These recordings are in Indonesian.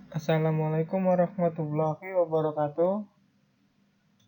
Assalamualaikum warahmatullahi wabarakatuh.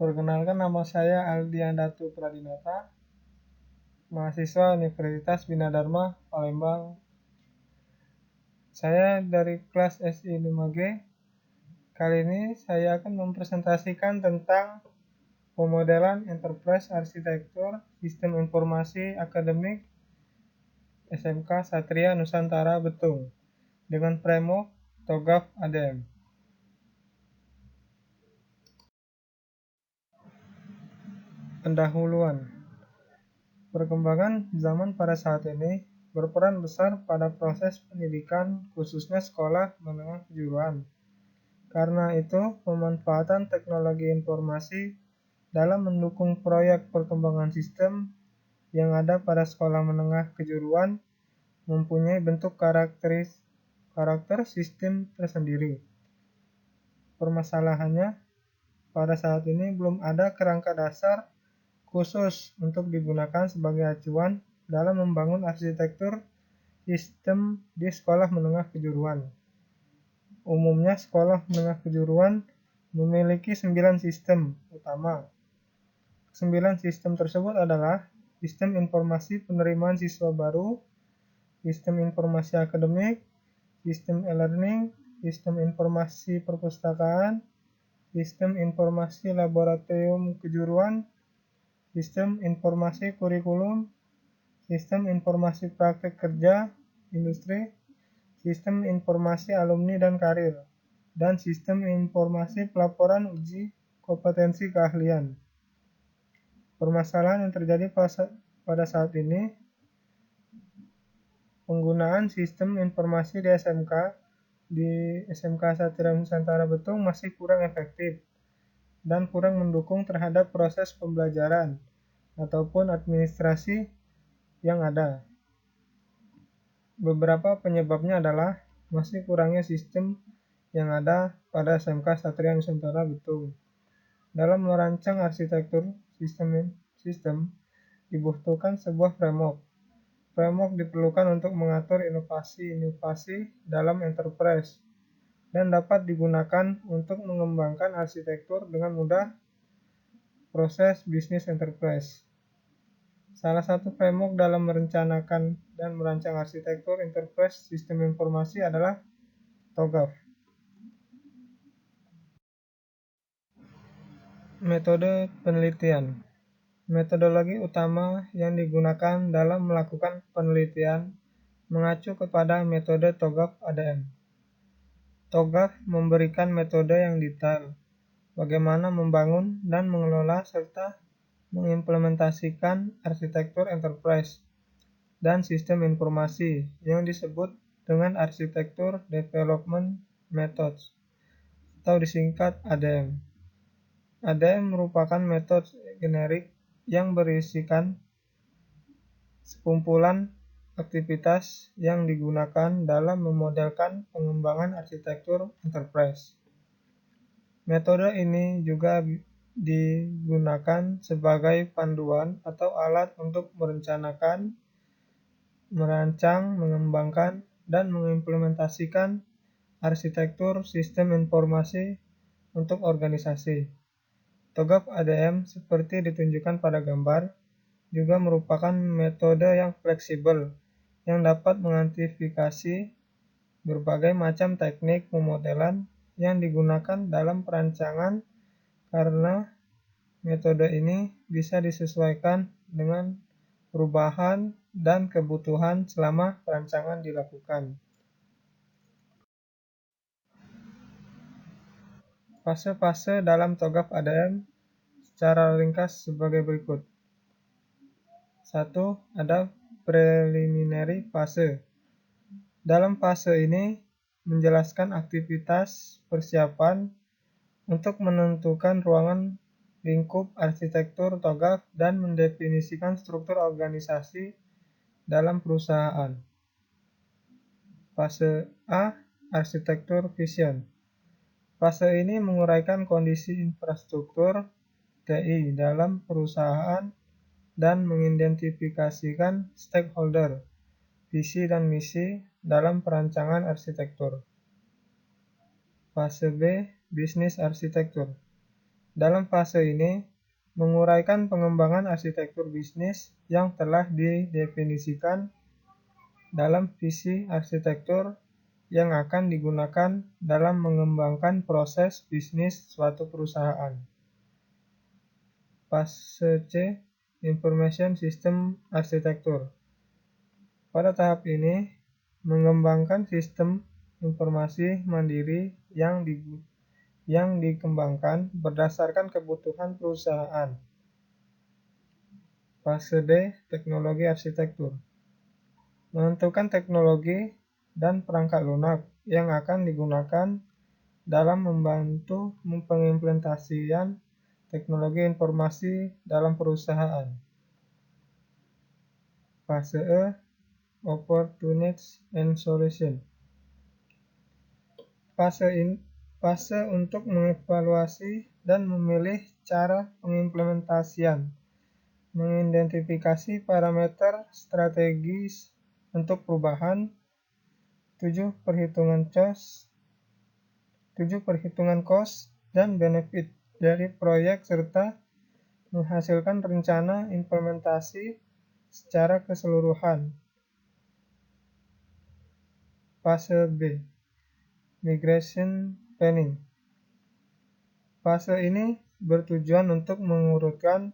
Perkenalkan, nama saya Aldian Datu Pradinata, mahasiswa Universitas Bina Dharma, Palembang. Saya dari kelas SI 5G. Kali ini saya akan mempresentasikan tentang pemodelan Enterprise Arsitektur Sistem Informasi Akademik SMK Satria Nusantara Betung dengan framework TOGAF ADM. Pendahuluan. Perkembangan zaman pada saat ini berperan besar pada proses pendidikan, khususnya sekolah menengah kejuruan. Karena itu, pemanfaatan teknologi informasi dalam mendukung proyek perkembangan sistem yang ada pada sekolah menengah kejuruan mempunyai bentuk karakter sistem tersendiri. Permasalahannya, pada saat ini belum ada kerangka dasar khusus untuk digunakan sebagai acuan dalam membangun arsitektur sistem di sekolah menengah kejuruan. Umumnya sekolah menengah kejuruan memiliki 9 sistem utama. 9 sistem tersebut adalah sistem informasi penerimaan siswa baru, sistem informasi akademik, sistem e-learning, sistem informasi perpustakaan, sistem informasi laboratorium kejuruan, sistem informasi kurikulum, sistem informasi praktek kerja industri, sistem informasi alumni dan karir, dan sistem informasi pelaporan uji kompetensi keahlian. Permasalahan yang terjadi pada saat ini, penggunaan sistem informasi di SMK Satria Nusantara Betung masih kurang efektif dan kurang mendukung terhadap proses pembelajaran ataupun administrasi yang ada. Beberapa penyebabnya adalah masih kurangnya sistem yang ada pada SMK Satria Nusantara Betung. Dalam merancang arsitektur sistem dibutuhkan sebuah framework. Framework diperlukan untuk mengatur inovasi dalam enterprise dan dapat digunakan untuk mengembangkan arsitektur dengan mudah proses bisnis enterprise. Salah satu framework dalam merencanakan dan merancang arsitektur enterprise sistem informasi adalah TOGAF. Metode penelitian. Metodologi utama yang digunakan dalam melakukan penelitian mengacu kepada metode TOGAF ADM. TOGAF memberikan metode yang detail, bagaimana membangun dan mengelola serta mengimplementasikan arsitektur enterprise dan sistem informasi yang disebut dengan Architecture Development Methods atau disingkat ADM. ADM merupakan metode generik yang berisikan sekumpulan aktivitas yang digunakan dalam memodelkan pengembangan arsitektur enterprise. Metode ini juga digunakan sebagai panduan atau alat untuk merencanakan, merancang, mengembangkan, dan mengimplementasikan arsitektur sistem informasi untuk organisasi. TOGAF ADM seperti ditunjukkan pada gambar juga merupakan metode yang fleksibel yang dapat mengantisipasi berbagai macam teknik pemodelan yang digunakan dalam perancangan karena metode ini bisa disesuaikan dengan perubahan dan kebutuhan selama perancangan dilakukan. Fase-fase dalam TOGAF ADM secara ringkas sebagai berikut. 1. Ada preliminary fase. Dalam fase ini menjelaskan aktivitas persiapan untuk menentukan ruangan lingkup arsitektur TOGAF dan mendefinisikan struktur organisasi dalam perusahaan. Fase A, arsitektur vision. Fase ini menguraikan kondisi infrastruktur TI dalam perusahaan dan mengidentifikasikan stakeholder, visi dan misi dalam perancangan arsitektur. Fase B, bisnis arsitektur. Dalam fase ini, menguraikan pengembangan arsitektur bisnis yang telah didefinisikan dalam visi arsitektur yang akan digunakan dalam mengembangkan proses bisnis suatu perusahaan. Fase C, Information System Arsitektur. Pada tahap ini, mengembangkan sistem informasi mandiri yang dikembangkan berdasarkan kebutuhan perusahaan. Fase D, teknologi arsitektur. Menentukan teknologi dan perangkat lunak yang akan digunakan dalam membantu pengimplementasian teknologi informasi dalam perusahaan. Fase E, Opportunities and Solution. Fase untuk mengevaluasi dan memilih cara pengimplementasian, mengidentifikasi parameter strategis untuk perubahan, 7 perhitungan cost dan benefit dari proyek serta menghasilkan rencana implementasi secara keseluruhan. Fase B, Migration Planning. Fase ini bertujuan untuk mengurutkan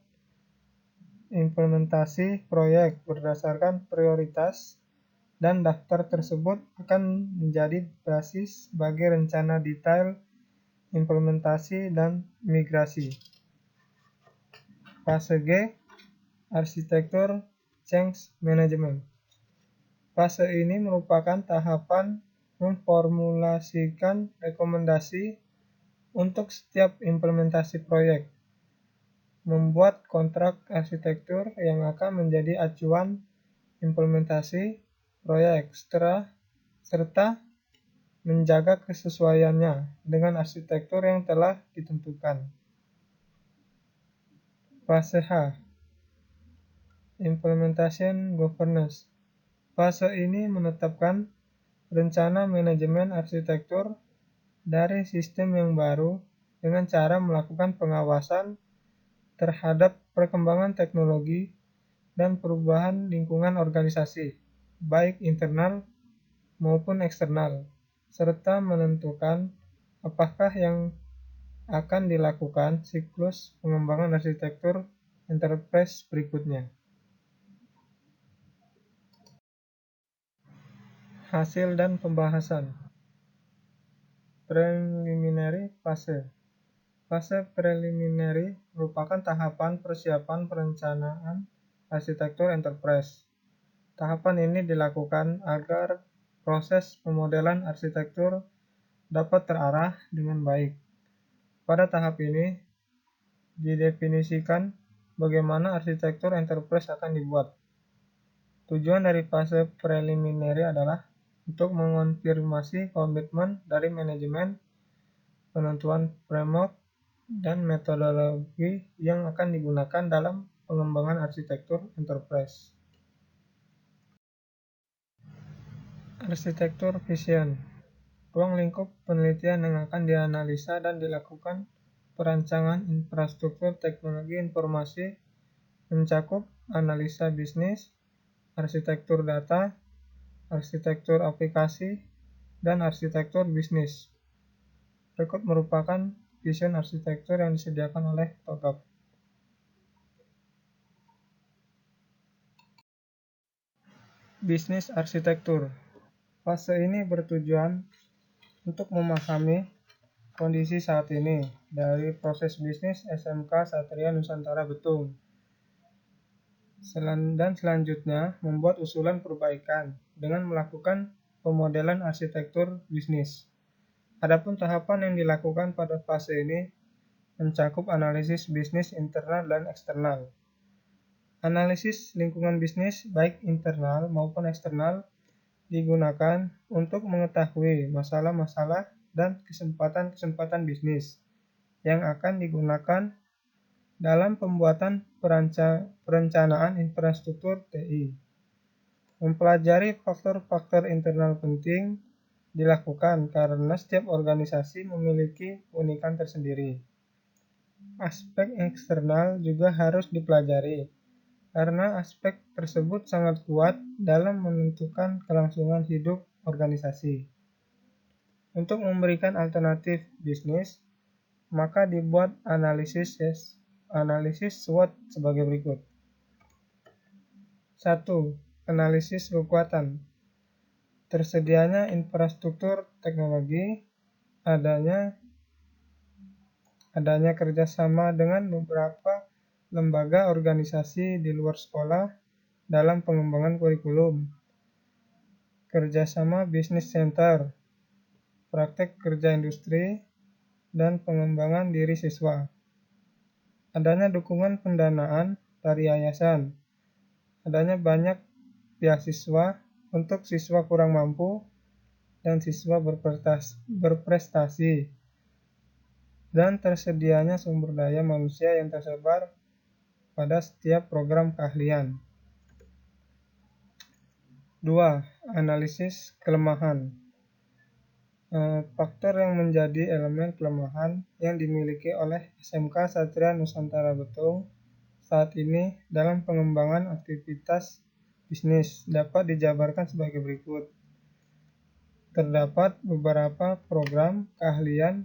implementasi proyek berdasarkan prioritas, dan daftar tersebut akan menjadi basis bagi rencana detail implementasi dan migrasi. Fase G, Arsitektur Change Management. Fase ini merupakan tahapan memformulasikan rekomendasi untuk setiap implementasi proyek, membuat kontrak arsitektur yang akan menjadi acuan implementasi proyek serta menjaga kesesuaiannya dengan arsitektur yang telah ditentukan. Fase H, Implementation Governance. Fase ini menetapkan rencana manajemen arsitektur dari sistem yang baru dengan cara melakukan pengawasan terhadap perkembangan teknologi dan perubahan lingkungan organisasi, baik internal maupun eksternal, serta menentukan apakah yang akan dilakukan siklus pengembangan arsitektur enterprise berikutnya. Hasil dan pembahasan. Preliminary Phase. Fase preliminary merupakan tahapan persiapan perencanaan arsitektur enterprise. Tahapan ini dilakukan agar proses pemodelan arsitektur dapat terarah dengan baik. Pada tahap ini, didefinisikan bagaimana arsitektur enterprise akan dibuat. Tujuan dari fase preliminary adalah untuk mengonfirmasi komitmen dari manajemen, penentuan framework, dan metodologi yang akan digunakan dalam pengembangan arsitektur enterprise. Arsitektur vision. Ruang lingkup penelitian yang akan dianalisa dan dilakukan perancangan infrastruktur teknologi informasi mencakup analisa bisnis, arsitektur data, arsitektur aplikasi, dan arsitektur bisnis. Berikut merupakan vision arsitektur yang disediakan oleh TOGAP. Bisnis arsitektur. Fase ini bertujuan untuk memahami kondisi saat ini dari proses bisnis SMK Satria Nusantara Betung, dan selanjutnya membuat usulan perbaikan dengan melakukan pemodelan arsitektur bisnis. Adapun tahapan yang dilakukan pada fase ini mencakup analisis bisnis internal dan eksternal. Analisis lingkungan bisnis baik internal maupun eksternal digunakan untuk mengetahui masalah-masalah dan kesempatan-kesempatan bisnis yang akan digunakan dalam pembuatan perencanaan infrastruktur TI. Mempelajari faktor-faktor internal penting dilakukan karena setiap organisasi memiliki keunikan tersendiri. Aspek eksternal juga harus dipelajari, karena aspek tersebut sangat kuat dalam menentukan kelangsungan hidup organisasi. Untuk memberikan alternatif bisnis, maka dibuat analisis SWOT sebagai berikut. 1. Analisis kekuatan. Tersedianya infrastruktur teknologi, adanya kerjasama dengan beberapa lembaga organisasi di luar sekolah dalam pengembangan kurikulum, kerjasama bisnis center, praktek kerja industri, dan pengembangan diri siswa. Adanya dukungan pendanaan dari yayasan, adanya banyak beasiswa untuk siswa kurang mampu dan siswa berprestasi, dan tersedianya sumber daya manusia yang tersebar pada setiap program keahlian. 2. Analisis kelemahan. Faktor yang menjadi elemen kelemahan yang dimiliki oleh SMK Satria Nusantara Betung saat ini dalam pengembangan aktivitas bisnis dapat dijabarkan sebagai berikut. Terdapat beberapa program keahlian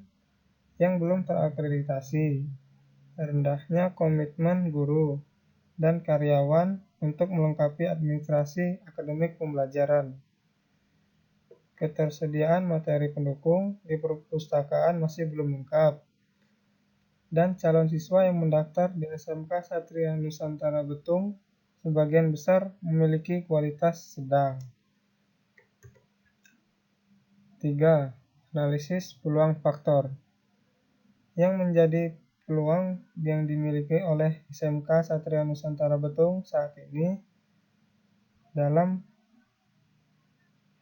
yang belum terakreditasi, rendahnya komitmen guru dan karyawan untuk melengkapi administrasi akademik pembelajaran. Ketersediaan materi pendukung di perpustakaan masih belum lengkap, dan calon siswa yang mendaftar di SMK Satria Nusantara Betung sebagian besar memiliki kualitas sedang. 3. Analisis peluang faktor. Yang menjadi peluang yang dimiliki oleh SMK Satria Nusantara Betung saat ini dalam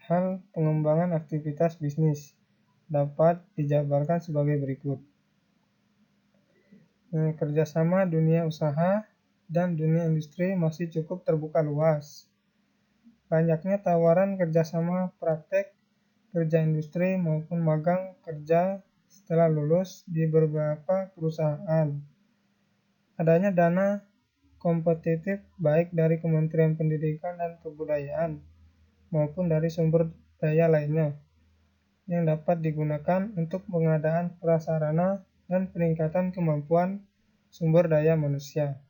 hal pengembangan aktivitas bisnis dapat dijabarkan sebagai berikut. Kerjasama dunia usaha dan dunia industri masih cukup terbuka luas. Banyaknya tawaran kerjasama praktek kerja industri maupun magang kerja setelah lulus di beberapa perusahaan. Adanya dana kompetitif baik dari Kementerian Pendidikan dan Kebudayaan maupun dari sumber daya lainnya yang dapat digunakan untuk pengadaan prasarana dan peningkatan kemampuan sumber daya manusia,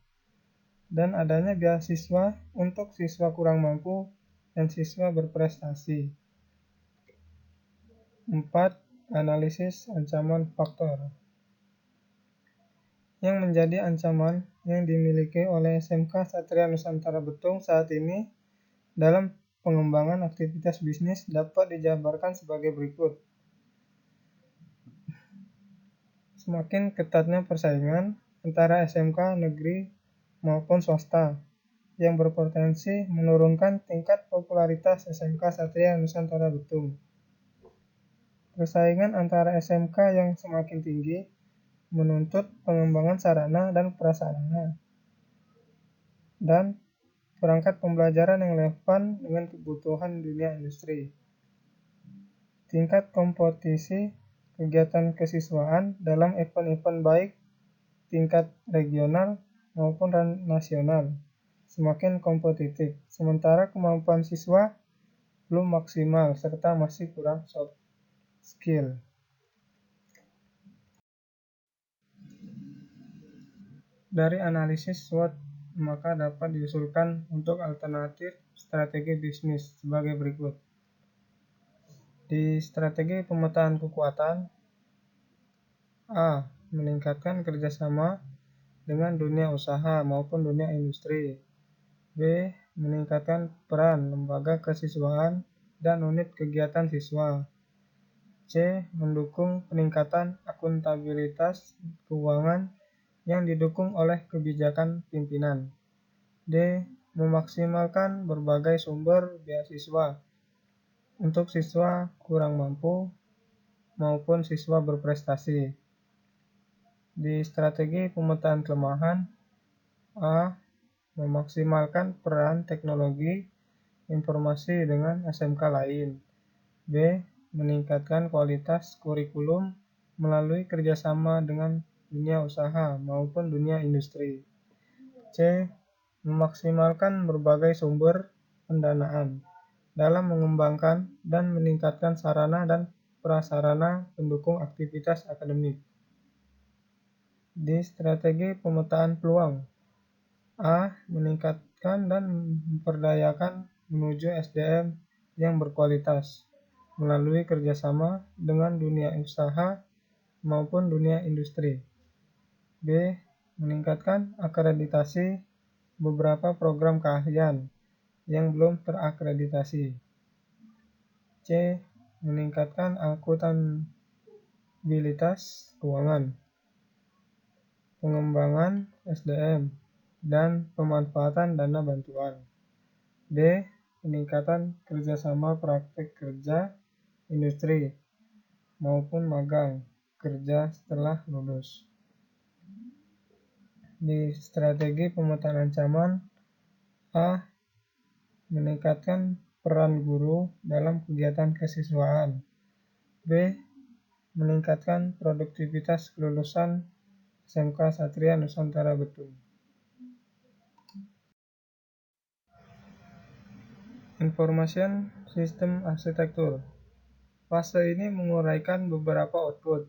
dan adanya beasiswa untuk siswa kurang mampu dan siswa berprestasi. 4. Analisis ancaman faktor. Yang menjadi ancaman yang dimiliki oleh SMK Satria Nusantara Betung saat ini dalam pengembangan aktivitas bisnis dapat dijabarkan sebagai berikut. Semakin ketatnya persaingan antara SMK negeri maupun swasta yang berpotensi menurunkan tingkat popularitas SMK Satria Nusantara Betung. Persaingan antara SMK yang semakin tinggi menuntut pengembangan sarana dan prasarana dan perangkat pembelajaran yang relevan dengan kebutuhan dunia industri. Tingkat kompetisi kegiatan kesiswaan dalam event-event baik tingkat regional maupun nasional semakin kompetitif, sementara kemampuan siswa belum maksimal serta masih kurang soft skill. Dari analisis SWOT, maka dapat diusulkan untuk alternatif strategi bisnis sebagai berikut. Di strategi pemetaan kekuatan, A. Meningkatkan kerjasama dengan dunia usaha maupun dunia industri. B. Meningkatkan peran lembaga kesiswaan dan unit kegiatan siswa. C. Mendukung peningkatan akuntabilitas keuangan yang didukung oleh kebijakan pimpinan. D. Memaksimalkan berbagai sumber beasiswa untuk siswa kurang mampu maupun siswa berprestasi. Di strategi pemetaan kelemahan, A. Memaksimalkan peran teknologi informasi dengan SMK lain. B. meningkatkan kualitas kurikulum melalui kerjasama dengan dunia usaha maupun dunia industri. C. Memaksimalkan berbagai sumber pendanaan dalam mengembangkan dan meningkatkan sarana dan prasarana pendukung aktivitas akademik. D. Strategi pemetaan peluang. A. Meningkatkan dan memperdayakan menuju SDM yang berkualitas melalui kerjasama dengan dunia usaha maupun dunia industri. B. Meningkatkan akreditasi beberapa program keahlian yang belum terakreditasi. C. Meningkatkan akuntabilitas keuangan, pengembangan SDM, dan pemanfaatan dana bantuan. D. Peningkatan kerjasama praktek kerja industri maupun magang kerja setelah lulus. Di strategi pemetaan ancaman, A. Meningkatkan peran guru dalam kegiatan kesiswaan. B. Meningkatkan produktivitas kelulusan SMK Satria Nusantara Betung. Information System Arsitektur. Fase ini menguraikan beberapa output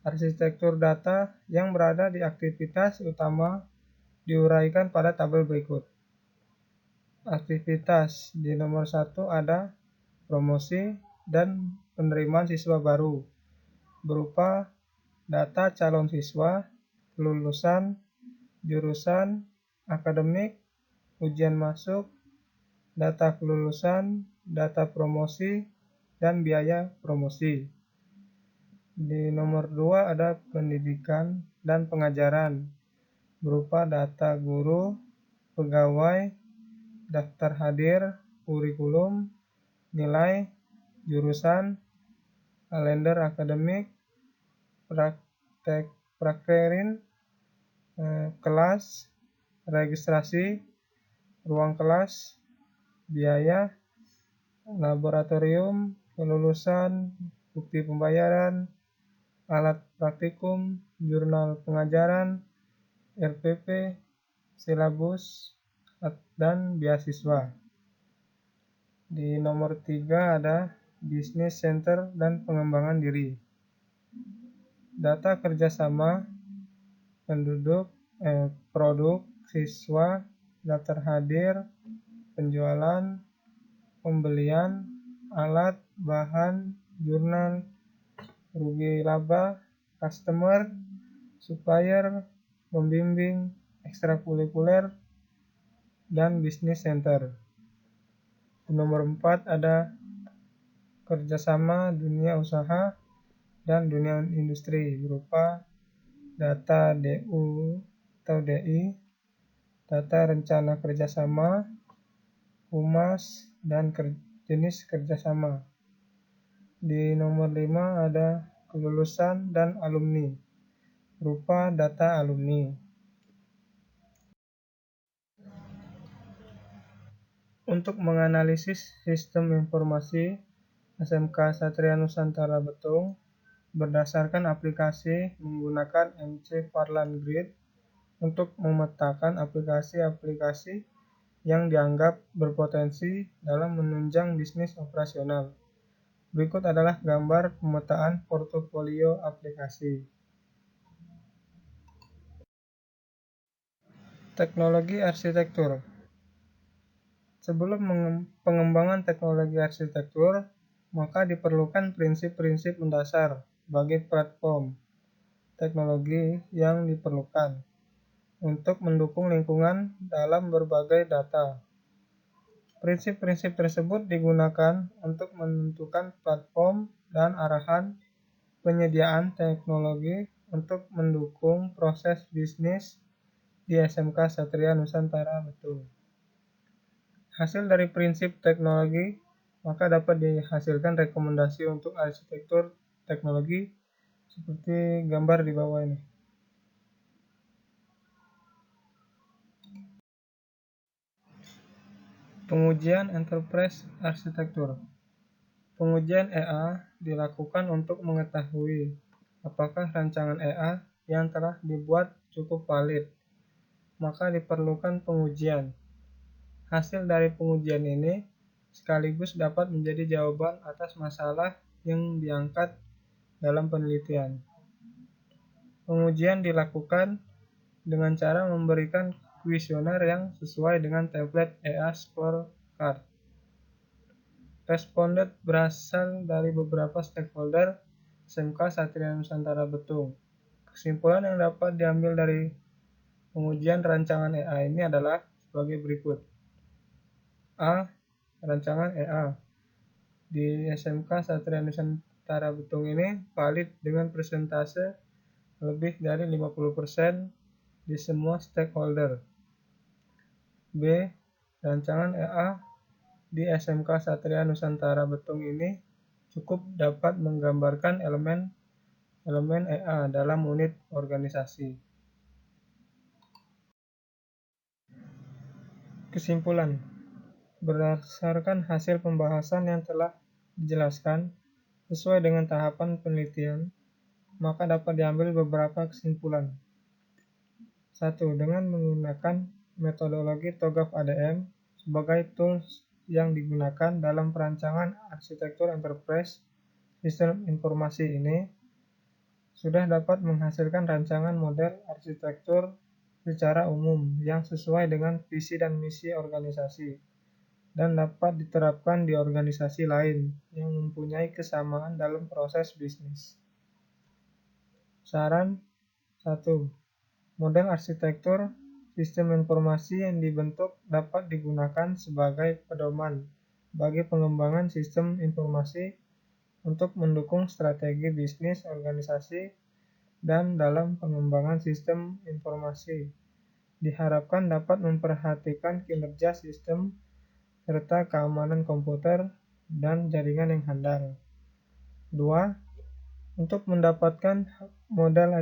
arsitektur data yang berada di aktivitas utama diuraikan pada tabel berikut. Aktivitas di nomor 1 ada promosi dan penerimaan siswa baru berupa data calon siswa, kelulusan, jurusan, akademik, ujian masuk, data kelulusan, data promosi, dan biaya promosi. Di nomor 2 ada pendidikan dan pengajaran berupa data guru, pegawai, daftar hadir, kurikulum, nilai, jurusan, kalender akademik, prakerin, kelas, registrasi, ruang kelas, biaya, laboratorium, kelulusan, bukti pembayaran, alat praktikum, jurnal pengajaran, RPP, silabus, dan beasiswa. Di nomor 3 ada Business Center dan pengembangan diri. Data kerjasama, penduduk, produk, siswa, daftar hadir, penjualan, pembelian, alat, bahan, jurnal, rugi laba, customer, supplier, pembimbing, ekstrakurikuler, dan business center. Di nomor 4 ada kerjasama dunia usaha dan dunia industri berupa data DU atau DI, data rencana kerjasama, humas, dan jenis kerjasama. Di nomor 5 ada kelulusan dan alumni berupa data alumni. Untuk menganalisis sistem informasi SMK Satria Nusantara Betung berdasarkan aplikasi menggunakan MC Parlan Grid untuk memetakan aplikasi-aplikasi yang dianggap berpotensi dalam menunjang bisnis operasional. Berikut adalah gambar pemetaan portofolio aplikasi. Teknologi arsitektur. Sebelum pengembangan teknologi arsitektur, maka diperlukan prinsip-prinsip mendasar bagi platform teknologi yang diperlukan untuk mendukung lingkungan dalam berbagai data. Prinsip-prinsip tersebut digunakan untuk menentukan platform dan arahan penyediaan teknologi untuk mendukung proses bisnis di SMK Satria Nusantara Betung. Hasil dari prinsip teknologi maka dapat dihasilkan rekomendasi untuk arsitektur teknologi seperti gambar di bawah ini. Pengujian enterprise arsitektur. Pengujian EA dilakukan untuk mengetahui apakah rancangan EA yang telah dibuat cukup valid, maka diperlukan pengujian. Hasil dari pengujian ini sekaligus dapat menjadi jawaban atas masalah yang diangkat dalam penelitian. Pengujian dilakukan dengan cara memberikan kuesioner yang sesuai dengan template EA Scorecard. Responden berasal dari beberapa stakeholder SMK Satria Nusantara Betung. Kesimpulan yang dapat diambil dari pengujian rancangan EA ini adalah sebagai berikut. A. Rancangan EA di SMK Satria Nusantara Betung ini valid dengan persentase lebih dari 50% di semua stakeholder. B. Rancangan EA di SMK Satria Nusantara Betung ini cukup dapat menggambarkan elemen EA dalam unit organisasi. Kesimpulan. Berdasarkan hasil pembahasan yang telah dijelaskan sesuai dengan tahapan penelitian, maka dapat diambil beberapa kesimpulan. 1. Dengan menggunakan metodologi TOGAF ADM sebagai tools yang digunakan dalam perancangan arsitektur enterprise sistem informasi ini, sudah dapat menghasilkan rancangan model arsitektur secara umum yang sesuai dengan visi dan misi organisasi dan dapat diterapkan di organisasi lain yang mempunyai kesamaan dalam proses bisnis. Saran 1. Model arsitektur sistem informasi yang dibentuk dapat digunakan sebagai pedoman bagi pengembangan sistem informasi untuk mendukung strategi bisnis organisasi dan dalam pengembangan sistem informasi. Diharapkan dapat memperhatikan kinerja sistem serta keamanan komputer dan jaringan yang handal. 2. Untuk mendapatkan model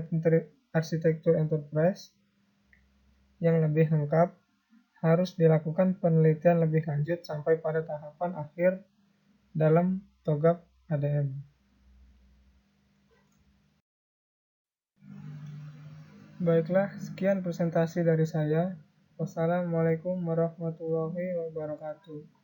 arsitektur enterprise yang lebih lengkap, harus dilakukan penelitian lebih lanjut sampai pada tahapan akhir dalam TOGAF ADM. Baiklah, sekian presentasi dari saya. Wassalamualaikum warahmatullahi wabarakatuh.